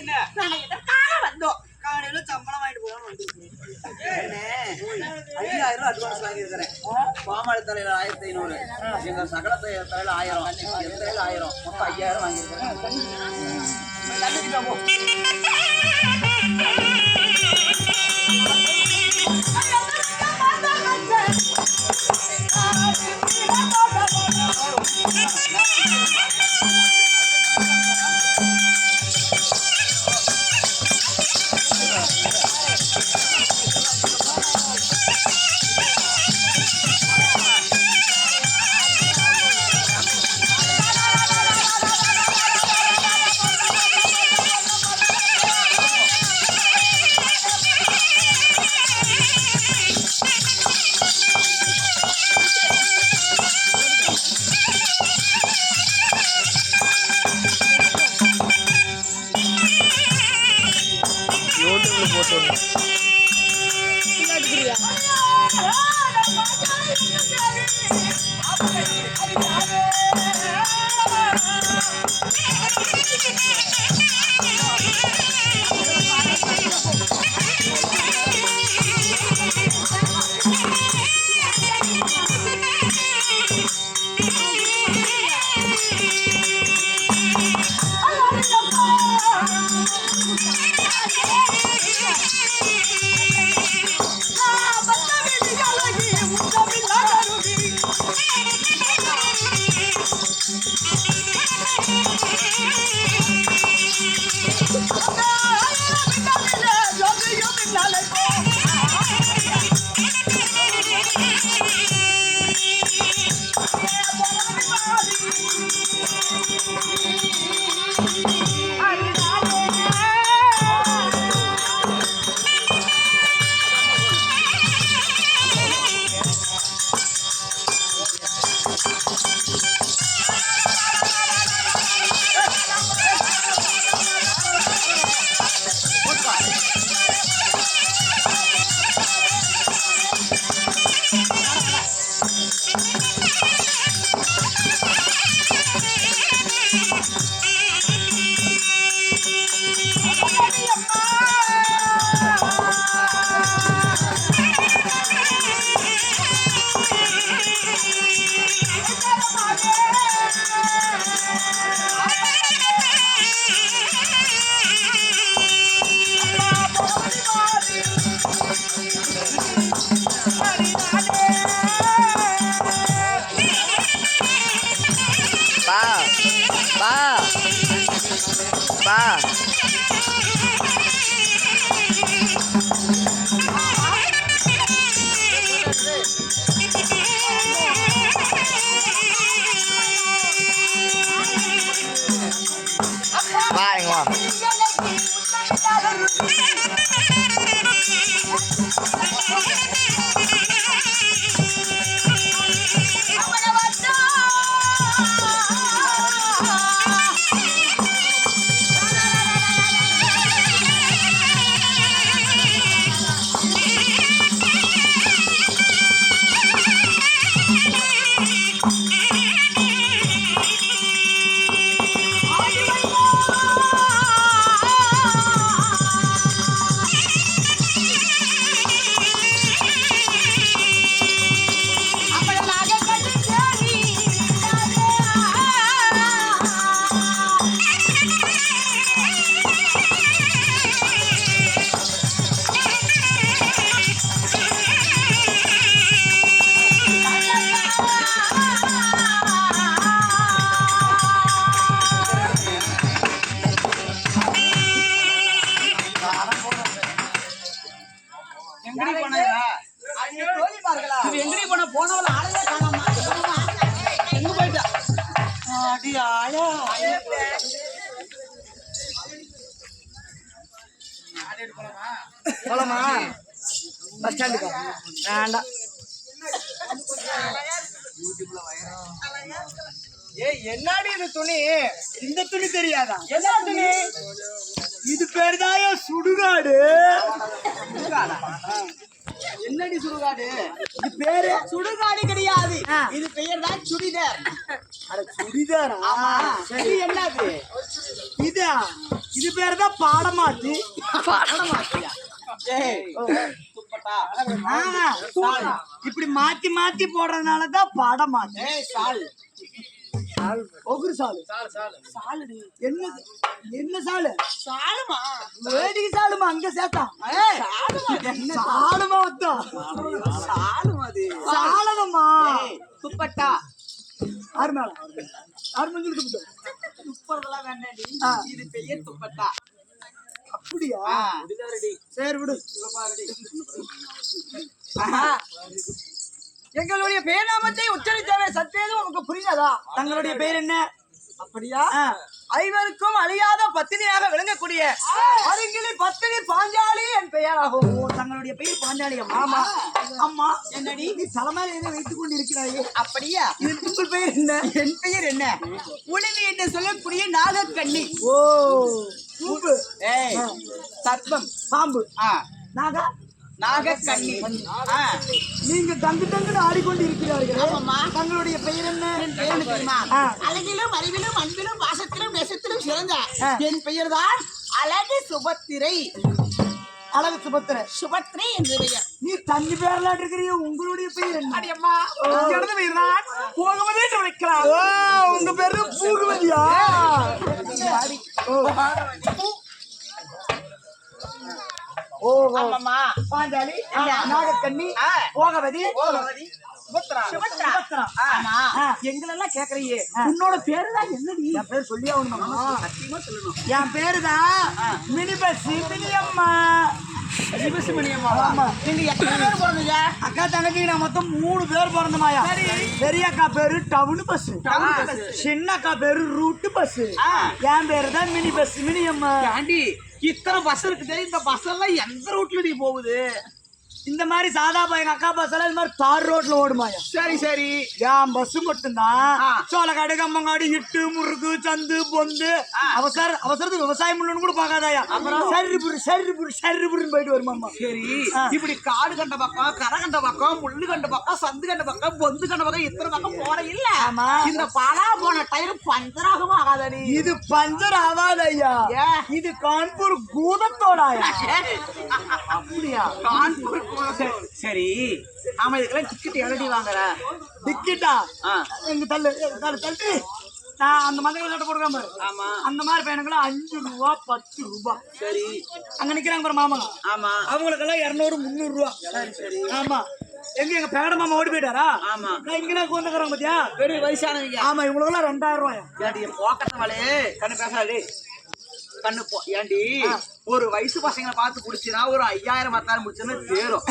என்ன நாங்க எதற்காக வந்தோம்? காலையில சம்பளம் வாங்கிட்டு போகணும் வந்து 5000 அட்வான்ஸ் வாங்கியிருக்கிறேன். பாமாடி தலையில 1500, எங்க சகல தலையில 1000, எந்த தலையில 1000, மொத்தம் 5000 வாங்கியிருக்கிறேன். போலாமா? பஸ் ஸ்டாண்டுக்கு வேண்டாம். என்னடி இது துணி? இந்த துணி தெரியாதா? என்ன துணி? இது பேர் தான் சுடுகாடு. என்னடி சுடுகாடு? இது பேரு சுடுகாடு கிடையாது, இது பெயர் தான் சுடிதார். அட சுடிதாரா? சரி, என்னது இதா? இது இது பேரு தான் பாடமாத்தி. துப்பட்டா இப்படி மாத்தி மாத்தி போடுறதுனாலதான் பாடமாத்தி. ஒகுரு சாலு. என்ன என்ன சாலு? சாலுமா வேடிக்கை சாலுமா? அங்க சேர்த்தா சாலுமா வந்தா சாலுமதி சாலதம்மா. துப்பட்டா ஆறு மேல ஆறு மஞ்சள் துப்பட்டா. துப்பதெல்லாம் வேண்டாம், இது பெயர் துப்பட்டா. அப்படியா? சரி விடு. எங்களுடைய பேர்நாமத்தை உச்சரித்தவே சற்றேதும் உனக்கு புரியாதா? தங்களுடைய பெயர் என்ன? அப்படியா? ஐவருக்கும் அழியாத பத்தினியாக விளங்கக்கூடிய அருங்கிலி பத்தினி பாஞ்சாலி என் பெயராகும். தங்களுடைய பெயர் பாஞ்சாலி. ஆமா அம்மா. என்னடி நீ தலைமையில என்ன வைத்துக் கொண்டு இருக்கிறாயே? அப்படியா? உங்கள் பெயர் என்ன? என் பெயர் என்ன? உளிவி என்று சொல்லக்கூடிய நாகக்கண்ணி. ஓ பூம்பு. சர்ப்பம் பாம்பு. நாகா நாகக்கண்ணி. நீங்க தங்கு தங்குன்னு ஆடிக்கொண்டு இருக்கிறார்கள். தங்களுடைய பெயர் என்ன? தெரியுமா? அழகிலும் அறிவிலும் அன்பிலும் பாசத்திலும் நேசத்திலும் சிறந்த என் பெயர் தான் அழகு சுபத்திரை. அழகு சுபத்திரை. சுபத்திரை என்று பெயர். நீ தண்ணி பேர்லாம் இருக்கிறீங்க. உங்களுடைய பெயர் என்ன? அடியம்மா எனது பெயர் தான் போகுவதே என்று வைக்கலாம். உங்க பேரு பூகுவதியா? ஓ ஆமாம்மா. பாஞ்சாலி, நாகக்கண்ணி, போகவதி, எங்களெல்லாம் கேக்குறீங்க, உன்னோட பேரு தான் என்னடி? என் பேர் சொல்லி ஆகணுமா? சத்தியமா சொல்லணும். என் பேரு தான் மினி பஸ் மினியம்மா. ஆமா. நீங்க எத்தனை பேர் பிறந்தீங்க? அக்கா தங்கச்சி நான் மொத்தம் 3 பேர் பிறந்தமாயா. பெரிய அக்கா பேரு டவுன் பஸ், சின்ன அக்கா பேரு ரூட் பஸ், என் பேரு தான் மினி பஸ் மினியம்மா. ஆண்டி இத்தனை பஸ் இருக்குது, இந்த பஸ் எல்லாம் எந்த ரூட்ல நீ போகுது? இந்த மாதிரி சாதா எங்க அக்கா பஸ் எல்லாம் இந்த மாதிரி தார் ரோட்ல ஓடுமாயா. சரி சரி. என் பஸ் மட்டும்தான் சோளக்காடு கம்மங்காடு இட்டு முறுக்கு சந்து பொந்து அவசரத்துக்கு விவசாயம் பண்ணு கூட பாக்காதாயா. சரி போயிட்டு வருமாமா. சரி, இப்படி காடு கண்ட பக்கம், கரை கண்ட பக்கம், முள்ளு கண்ட பக்கம், சந்து கண்ட பக்கம், பொந்து கண்ட பக்கம், இத்தனை பக்கம் போற இல்ல. இந்த பலா போன டயர் பஞ்சர் ஆகமா ஆகாதடி? இது பஞ்சர் ஆகாதையா, இது கான்பூர் பூதத்தோடாயா. அப்படியா? கான்பூர். சரி, ஆமா. இதுக்கெல்லாம் டிக்கெட் எவ்வளவு வாங்குற? டிக்கெட்டா? எங்க தள்ளு தள்ளு. நான் அந்த மந்திர சட்டை போடுறேன் பாரு. ஆமா. அந்த மாதிரி பையனுக்குலாம் 5 ரூபா 10 ரூபா. சரி. அங்க நிக்கிறாங்க பாரு மாமா. ஆமா. அவங்களுக்கெல்லாம் 200 300 ரூபா. சரி சரி. ஆமா. எங்க பேட மாமா ஓடி போயிட்டாரா? ஆமா. நான் இங்கதான் கூந்துக்கிறேன் பாத்தியா, பெரிய வயசானவங்க. ஆமா. இவங்களுக்கெல்லாம் 2000 ரூபாயா. ஏண்டி போக்கத்த மலே கண்ணு பேசாடி கண்ணு போ. ஏண்டி ஒரு வயசு பசங்களை பார்த்து குடிச்சுனா ஒரு 5000 10,000 முடிச்சுன்னா தேரும்.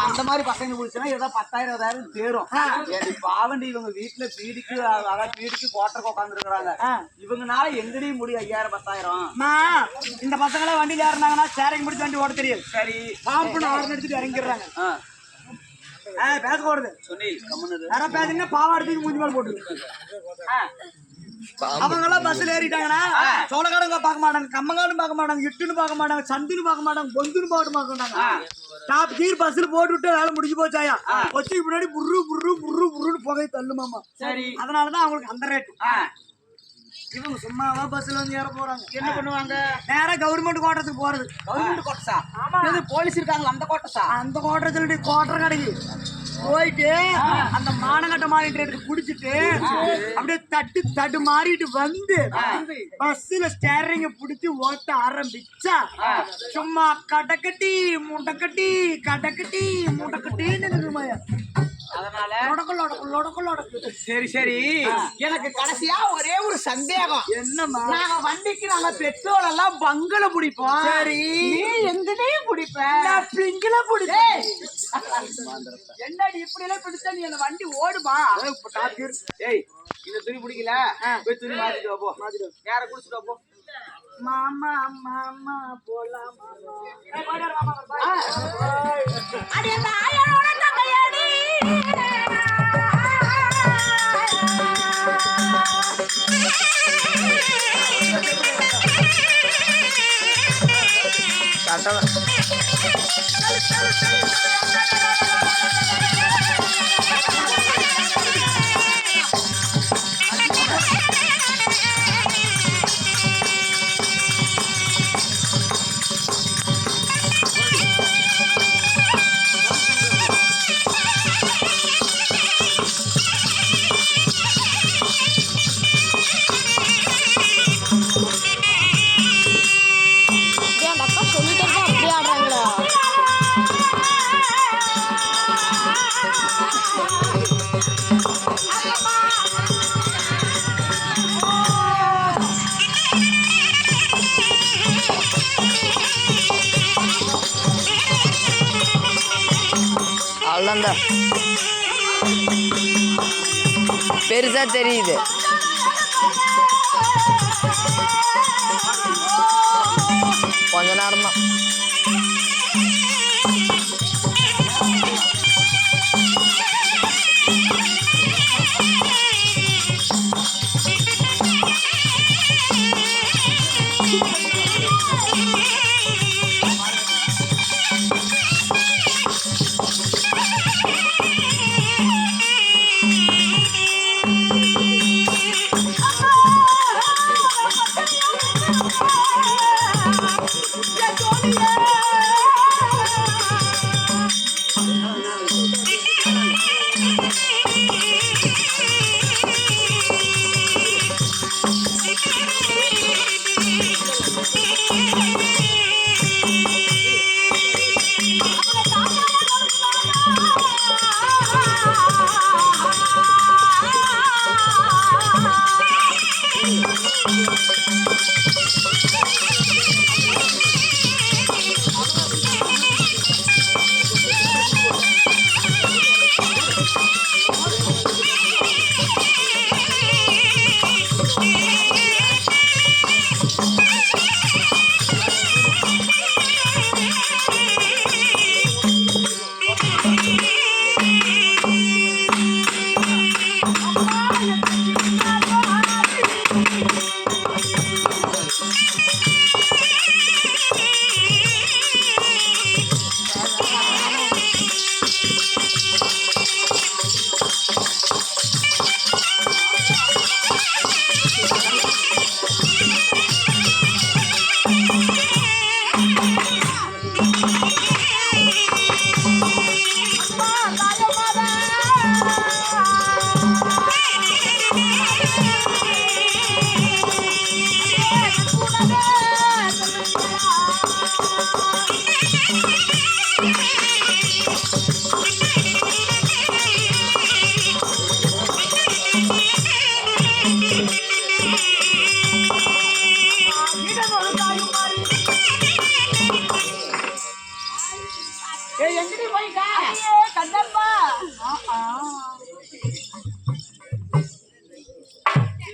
அந்த மாதிரி பசங்க குடிச்சுனா ஏதோ 10,000 20,000 தேரும். ஏண்டி பாவண்டி இவங்க வீட்டுல பீடிக்கு பீடிக்கு கோட்டருக்கு உட்காந்துருக்காங்க. இவங்கனால எங்கடி முடியும் 5000 10,000? இந்த பசங்க எல்லாம் வண்டியில ஏறினாங்கன்னா சேரிங் முடிச்சு வண்டி ஓட தெரியும். சரி. பாம்புன்னு ஆறு எடுத்துட்டு இறங்கிடுறாங்க. பேச போடுது சுனில் கம்முனது யாரா பேசுங்கன்னா பாவாடுக்கு மூஞ்சி மேல போட்டு. அவங்க எல்லாம் பஸ்ல ஏறிட்டாங்கன்னா சோளக்காடுங்க பார்க்க மாட்டாங்க, கம்மங்காடும் பார்க்க மாட்டாங்க, இட்டுன்னு பார்க்க மாட்டாங்க, சந்துன்னு பார்க்க மாட்டாங்க, பொந்துன்னு பார்க்க மாட்டாங்க. டாப் கீர் பஸ்ல போட்டு விட்டு வேலை முடிஞ்சு போச்சாயா. வச்சு முன்னாடி புர்ரு புர்ரு புர்ரு புர்ருன்னு புகை தள்ளுமாமா. சரி. அதனாலதான் அவங்களுக்கு அந்த ரேட்டு. இவங்க சும்மாவா பஸ்ல வந்து ஏற போறாங்க. என்ன பண்ணுவாங்க? நேரா கவர்மெண்ட் கோட்டத்துக்கு போறது. கவர்மெண்ட் கோட்டஸா? எது போலீஸ் இருக்காங்க அந்த கோட்டஸா? அந்த கோட்டத்துல கோட்டர் கடைக்கு போயிட்டு அந்த மானங்கட்ட மாறிட்டு குடிச்சிட்டு அப்படியே தட்டு மாறிட்டு வந்து பஸ்ல ஸ்டேரிங்க புடிச்சு ஓட்ட ஆரம்பிச்சா சும்மா கடக்கட்டி முண்டக்கட்டி கடக்கட்டி முண்டக்கட்டின்னு இருக்குமாயா. அதனால சரி சரி. எனக்கு கடைசியா ஒரே ஒரு சந்தேகம். என்னமா? நாங்க வண்டிக்கு நாங்க பெட்ரோல் எல்லாம் பங்கல பிடிப்போம். சரி. நீ எங்கனையும் பிடிப்பேன். பிங்கில பிடிப்பேன். என்னடி இப்படி எல்லாம் பிடிச்சா நீ அந்த வண்டி ஓடுமா? ஏய், இந்த துணி பிடிக்கல, போய் துணி மாத்திட்டு வா. போ, யார குடிச்சிட்டு போ. மாமா மாமா போலாம் அடி அந்த ஆயனோட தங்கையடி குழந்தை பெருசா தெரியுது. கொஞ்ச நேரம் தான்.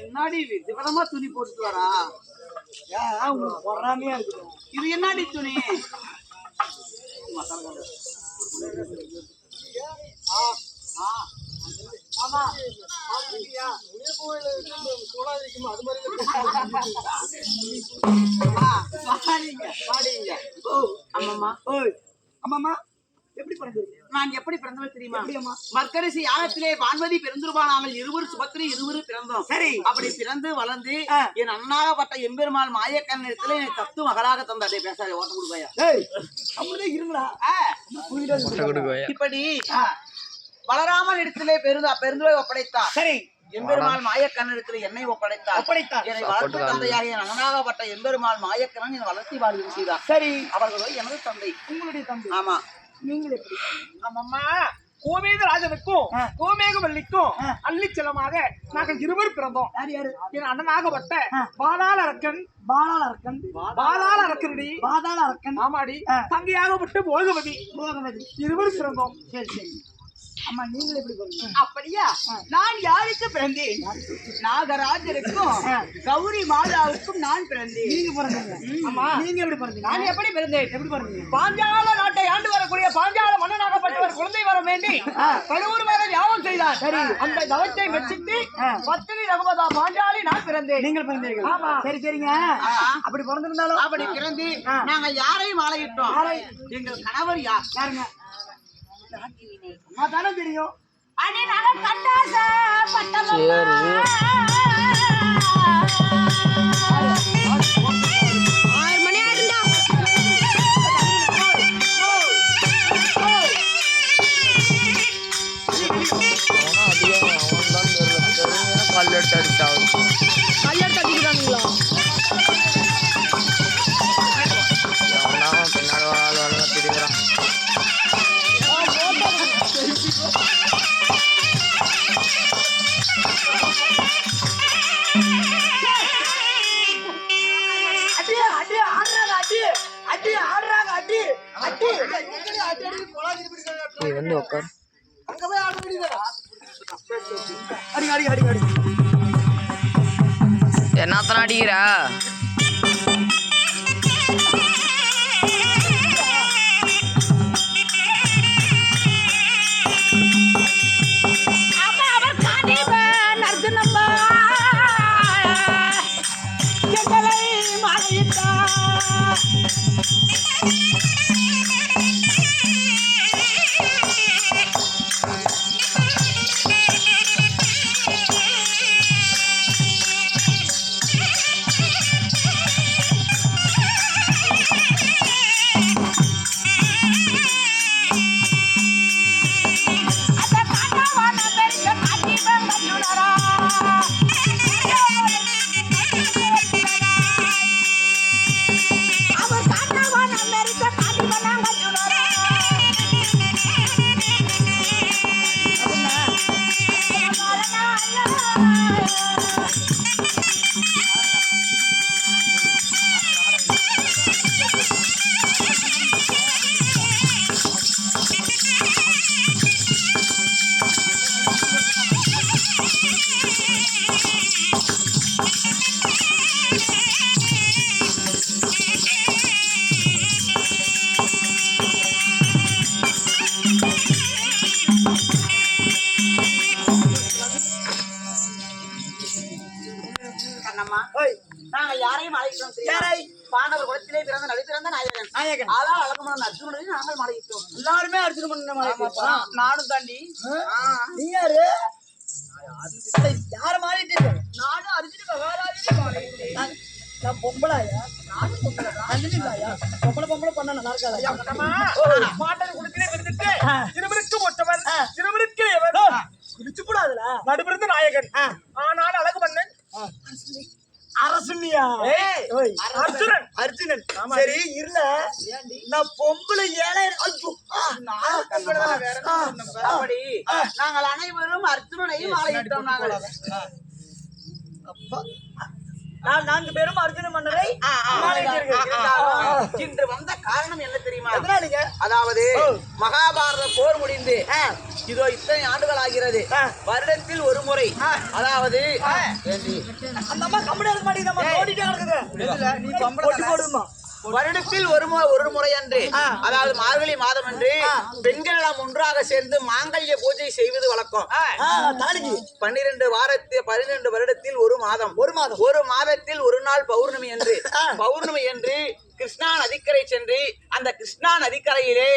என்னடி விதமா துணி போட்டுட்டு வரா? உங்களுக்கு பொறாமையா இருக்குது. இது என்னடி துணி? எப்படி பிறந்தது? நான் எப்படி பிறந்தவள் தெரியுமா? மர்க்கரிசி யாகத்திலே வான்மதி பிறந்திருப்பானாங்கள். இருவர் சுபத்திரி இருவரும் பிறந்தோம். சரி. அப்படி பிறந்து வளர்ந்து என் அண்ணாகப்பட்ட எம்பெருமாள் மாயக்கண்ணத்துல எனக்கு தத்து மகளாக தந்தாடே. பேசாதே, ஓட்ட கொடுப்பாயா? அப்படிதான் இருங்களா? இப்படி வளராமல் இடத்திலே பெருந்துரை ஒப்படைத்தார். சரி. எம்பெருமாள் மாயக்கண்ணத்துல என்னை ஒப்படைத்தார். என்னை வளர்த்து தந்தையாக என் அண்ணனாகப்பட்ட எம்பெருமாள் மாயக்கண்ணன் என்னை வளர்த்தி வாழ்வு செய்தார். சரி. அவர்களோ எனது தந்தை. உங்களுடைய தந்தை. ஆமா. நீங்கள் எப்படி? ஆமாம்மா, கோமேத ராஜனுக்கும் கோமேகவல்லிக்கும் அள்ளி செல்லமாக நாங்கள் இருவர் பிறந்தோம். யார் யாரு? என் அண்ணனாகப்பட்ட பாதாள அரக்கன் பாதாள அரக்கனடி பாதாள அரக்கன். ஆமாடி. தங்கையாகப்பட்ட போகவதி இருவர் பிறந்தோம். சரி சரி. அம்மா நீங்கள் எப்படி பிறந்தீங்க? அப்படியா? நான் யாருக்கு பிறந்தேன்? நாகராஜருக்கும் கௌரி மாதாவுக்கும் நான் பிறந்தேன். நீங்க பிறந்தீங்க? ஆமா. நீங்க எப்படி பிறந்தீங்க? நான் எப்படி பிறந்தேன்? எப்படி பிறந்தீங்க? பாஞ்சால நாட்டை ஆண்டு வரக்கூடிய பாஞ்சால மன்னனாகப்பட்டவர் குழந்தை வர வேண்டி 11 மாதம் யாகம் செய்தார். சரி. அந்த தவத்தை மெச்சிட்டு பத்தினி ரகுபதா பாஞ்சாலி நான் பிறந்தேன். நீங்கள் பிறந்தீர்கள்? ஆமா. சரி சரிங்க. அப்படி பிறந்திருந்தாலும் அப்படி பிறந்து நாங்க யாரையும் ஆளையிட்டோம். எங்கள் கணவர் யாருங்க? தானே தெரியும். அடி நாங்கள் கண்டாச பட்டமம்மா. கல்லெட்டு அடிச்சாகும். கல்லெட்டு அடிக்கிறாங்களா? பின்னாடி வராது திரிகிறான். நீ வந்து உட்கார். அடி அடி அடி அடி என்னத்தன அடிக்கிறா அம்மா அவர் காணிவன் அர்ஜுனம்மா எங்களை மாலையிட்டார் அந்த காணவான பெரிய காணிவன் கண்ணுடரா அவர் காணவான பெரிய காணிவன் கண்ணுடரா கண்ணம்மா ஓய் நாங்கள் யாரையும் அழைக்கிறோம் யாரை? பாண்டவர் குலத்திலே பிறந்த நடுப்பிறந்த நாயகன் நாயகன் அதான் அழகமான அர்ஜுனனையும் நாங்கள் மலையிட்டோம். எல்லாருமே அர்ஜுன பண்ண நானும் தாண்டி நீ யாரு யார மாறிட்டு நானும் அர்ஜுன மகாராஜனை மலையிட்டேன். நான் பொம்பளாயா அஞ்சலியா பொம்பளை பொம்பளை பண்ண நல்லா இருக்காதா பாண்டவர் குலத்திலே பிறந்துட்டு இருவருக்கும் ஒற்றவன் இருவருக்கு குடிச்சு கூடாதுல நடுப்பிறந்த நாயகன் ஆனால் அழகு மன்னன் அரசுனியா அர்ஜுனன் அர்ஜுனன் சரி இருல நான் பொம்பளை ஏழை ஐயோ அப்படி நாங்கள் அனைவரும் அர்ஜுனனையும் ஆலையிட்டோம். நாங்கள் அப்பா நான் 4 பேரும் அர்ஜுன மன்னரை இருந்தாலும் இன்று வந்த காரணம் என்ன தெரியுமா? எதனாலங்க அதாவது மகாபாரத போர் முடிந்து இதோ இத்தனை ஆண்டுகள் ஆகிறது. வருடத்தில் ஒரு முறை, அதாவது அந்த அம்மா கம்பெனி இருக்க மாட்டேங்குது ஓடிட்டே இருக்குது நீ போட்டி போடுமா வருடத்தில் ஒரு முறை அன்று, அதாவது மார்கழி மாதம் அன்று பெண்கள் எல்லாம் ஒன்றாக சேர்ந்து மாங்கல்ய பூஜை செய்வது வழக்கம். 12 வருடத்தில் ஒரு மாதத்தில் ஒரு நாள் பௌர்ணமி என்று கிருஷ்ணா நதிக்கரை சென்று அந்த கிருஷ்ணா நதிக்கரையிலே,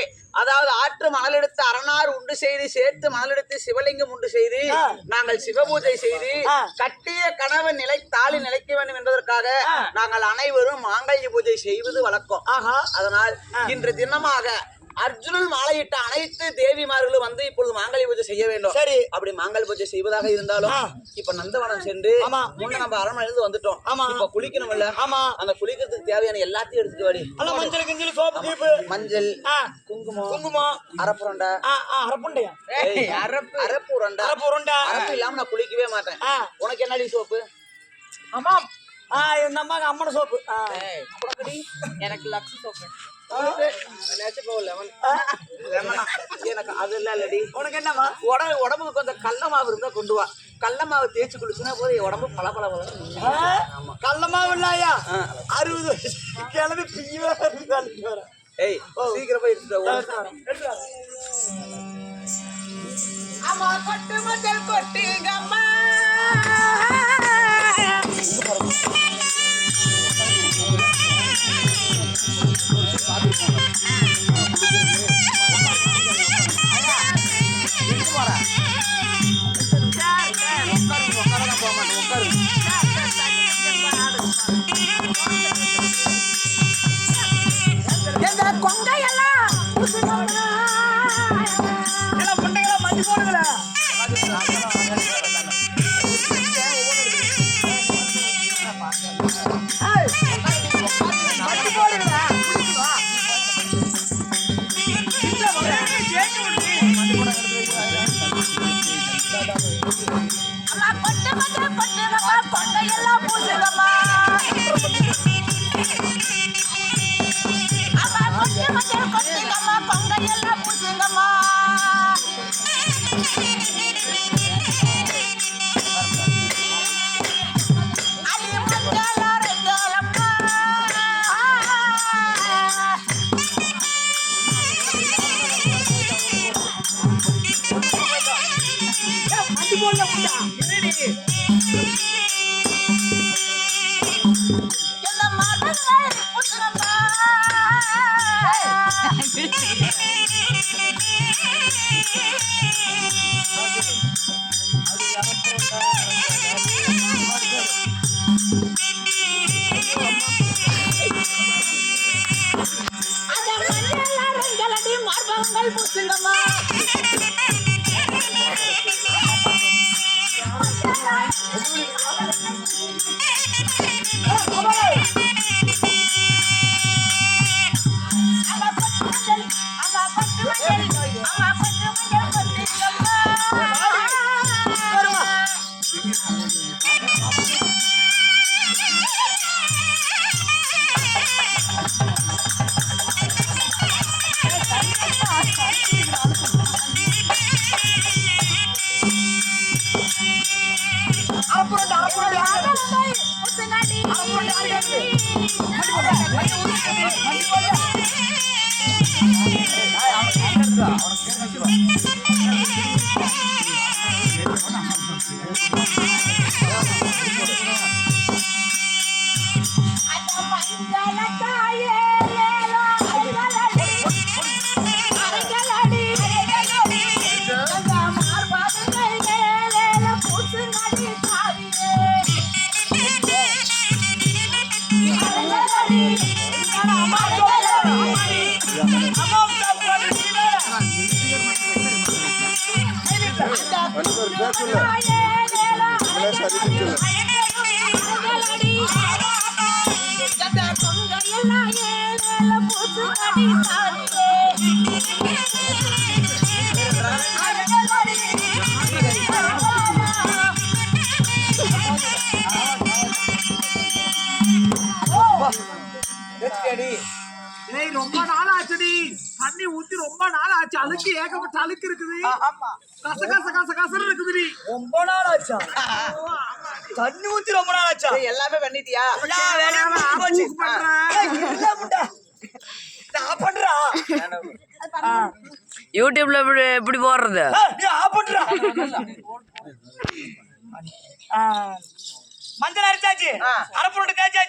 அதாவது ஆற்று மணலெடுத்து அரணார் உண்டு செய்து சேர்த்து மணலெடுத்து சிவலிங்கம் உண்டு செய்து நாங்கள் சிவபூஜை செய்து கட்டிய கணவன் தாலி நிலைக்க வேண்டும் என்பதற்காக நாங்கள் அனைவரும் மாங்கல்ய பூஜை செய்வது வழக்கம். அதனால் இன்று தினமாக அர்ஜுனன் மாலையிட்ட அனைத்து தேவிமார்களும் வந்து இப்பொழுது மாங்கல்ய பூஜை செய்ய வேண்டும். சரி, அப்படி மாங்கல்ய பூஜை செய்வதாக இருந்தாலும் இப்ப நந்தவனம் சென்று முன்ன நம்ம அரண்மனையிலிருந்து வந்துட்டோம். இப்ப குளிக்கணும் இல்ல? அந்த குளிக்கிறதுக்கு தேவையான எல்லாத்தையும் எடுத்துட்டு வாடி. மஞ்சள் கிஞ்சல் சோப்பு கீப்பு மஞ்சள், குங்குமம், அரப்புரண்டா. அரப்புண்டையா அரப்பு உரண்டா இல்லாம நான் குளிக்கவே மாட்டேன். உனக்கு என்னடி சோப்பு? ஆமாம் இந்த அம்மாக்கு அம்மன சோப்பு. எனக்கு லக்ஸ் சோப்பு. எனக்கு அது இல்லடி. உனக்கு என்னமா உடம்புக்கு கொஞ்சம் கடல மாவு இருந்தா கொண்டு வா. கடல மாவு தேய்ச்சி குளிச்சுன்னா போது உடம்பு பல கடல மாவு இல்லையா? 60 வயசு கிளம்பி பிய்யவே வர. ஏய் சீக்கிரம் போய் எடுத்துட்டு அம்மா கொட்டு மஞ்சள் கொட்டுங்கம்மா கொங்கையெல்லாம் புண்டைகளா மஞ்சு போடுங்களா? மஞ்சு போடுங்களா? அம்மா கொட்டு மஞ்சள் கொட்டுங்கம்மா கொங்கையெல்லாம் பூசுங்கம்மா. அம்மா கொட்டு மஞ்சள் கொட்டுங்கம்மா கொங்கையெல்லாம் பூசுங்கம்மா. அந்த மஞ்சள் அரங்கலடி மார்பகங்கள் பூசுங்கம்மா ஏய் ரொம்ப நாள் ஆச்சுடி தண்ணி ஊத்தி ரொம்ப நாள் ஆச்சு அழுக்கு ஏகப்பட்ட அழுக்கு இருக்குது கச கச கச கசன்னு இருக்குதுடி ரொம்ப நாள் ஆச்சா தண்ணி ஊத்தி ரொம்ப நாள் ஆச்சா ஏய், எல்லாமே பண்ணிட்டியா நான் பண்றா யூடியூப்ல எப்படி போடுறது மஞ்சள் அரைச்சாச்சு அரைப்புரட்டு தேய்ச்சாச்சு